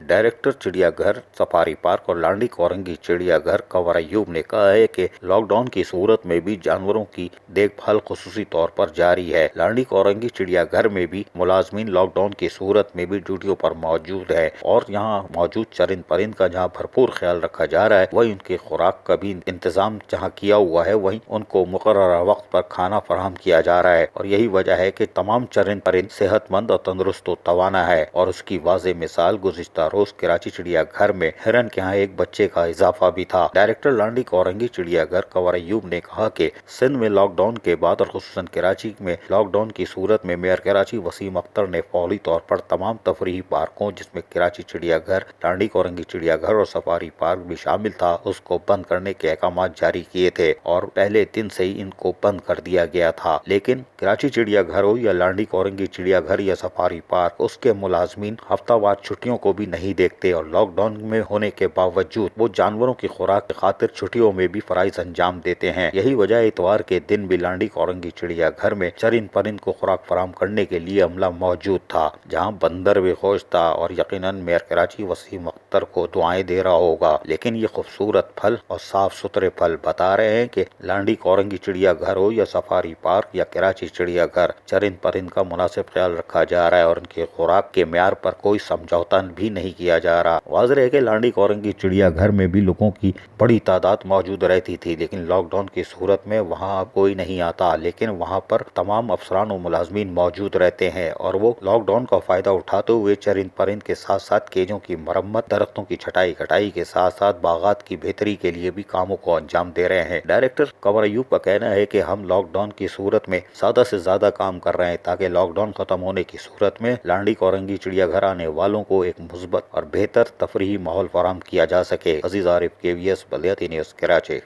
Director चिड़िया घर, safari park और लांडी कोरंगी चिड़िया घर कंवर अय्यूब ने कहा है कि लॉकडाउन की सूरत में भी जानवरों की देखभाल खुसूसी तौर पर जारी है। लांडी कोरंगी चिड़िया घर में भी मुलाजमीन लॉकडाउन की सूरत में भी ड्यूटियों पर मौजूद है और यहाँ मौजूद चरिंद परिंद का जहाँ भरपूर ख्याल रखा जा रहा है, वही उनके खुराक का भी इंतजाम जहाँ किया हुआ है, वही उनको मुकर्ररा वक्त पर खाना फराहम किया जा रहा है और यही वजह है कि तमाम चरिंद परिंद सेहतमंद और तंदुरुस्त व तवाना है। और उसकी वाज़ेह मिसाल गुज़िश्ता रोज कराची चिड़िया घर में हिरन के यहाँ एक बच्चे का इजाफा भी था। डायरेक्टर लांडी कोरंगी चिड़िया घर कंवर अय्यूब ने कहा कि सिंध में लॉकडाउन के बाद और खुसूसन कराची में लॉकडाउन की सूरत में मेयर कराची वसीम अख्तर ने फौरी तौर पर तमाम तफरीही पार्कों, जिसमें कराची चिड़िया घर, लांडी कोरंगी चिड़िया घर और सफारी पार्क भी शामिल था, उसको बंद करने के अहकाम जारी किए थे और पहले दिन से ही इनको बंद कर दिया गया था। लेकिन कराची चिड़िया घर हो या लांडी कोरंगी चिड़िया घर या सफारी पार्क, उसके मुलाजमीन हफ्तावार छुट्टियों को भी नहीं देखते और लॉकडाउन में होने के बावजूद वो जानवरों की खुराक की खातिर छुट्टियों में भी फराइज अंजाम देते हैं। यही वजह इतवार के दिन भी लांडी कोरंगी चिड़िया घर में चरिंद परिंद को खुराक फराहम करने के लिए अमला मौजूद था, जहां बंदर भी खुश था और यकीनन मेयर कराची वसीम अख्तर को दुआएं दे रहा होगा। लेकिन ये खूबसूरत फल और साफ सुथरे फल बता रहे हैं कि लांडी कोरंगी चिड़िया घर हो या सफारी पार्क या कराची चिड़िया घर, चरिंद परिंद का मुनासिब ख्याल रखा जा रहा है और उनके खुराक के म्यार पर कोई समझौता भी नहीं किया जा रहा। वाज़ेह है कि लांडी कोरंगी चिड़िया घर में भी लोगों की बड़ी तादाद मौजूद रहती थी, लेकिन लॉकडाउन की सूरत में वहां अब कोई नहीं आता, लेकिन वहां पर तमाम अफसरान और मुलाजमीन मौजूद रहते हैं और वो लॉकडाउन का फायदा उठाते हुए चरिंद परिंद के साथ साथ केजों की मरम्मत, दरख्तों की छटाई कटाई के साथ साथ बागात की बेहतरी के लिए भी कामों को अंजाम दे रहे हैं। डायरेक्टर कंवर अय्यूब का कहना है कि हम लॉकडाउन की सूरत में ज्यादा से ज्यादा काम कर रहे हैं ताकि लॉकडाउन खत्म होने की सूरत में लांडी कोरंगी चिड़िया घर आने वालों को एक मुस्बत और बेहतर तफरीही माहौल फराहम किया जा सके। अजीज आरिफ, KVS बलियाती न्यूज़, कराची।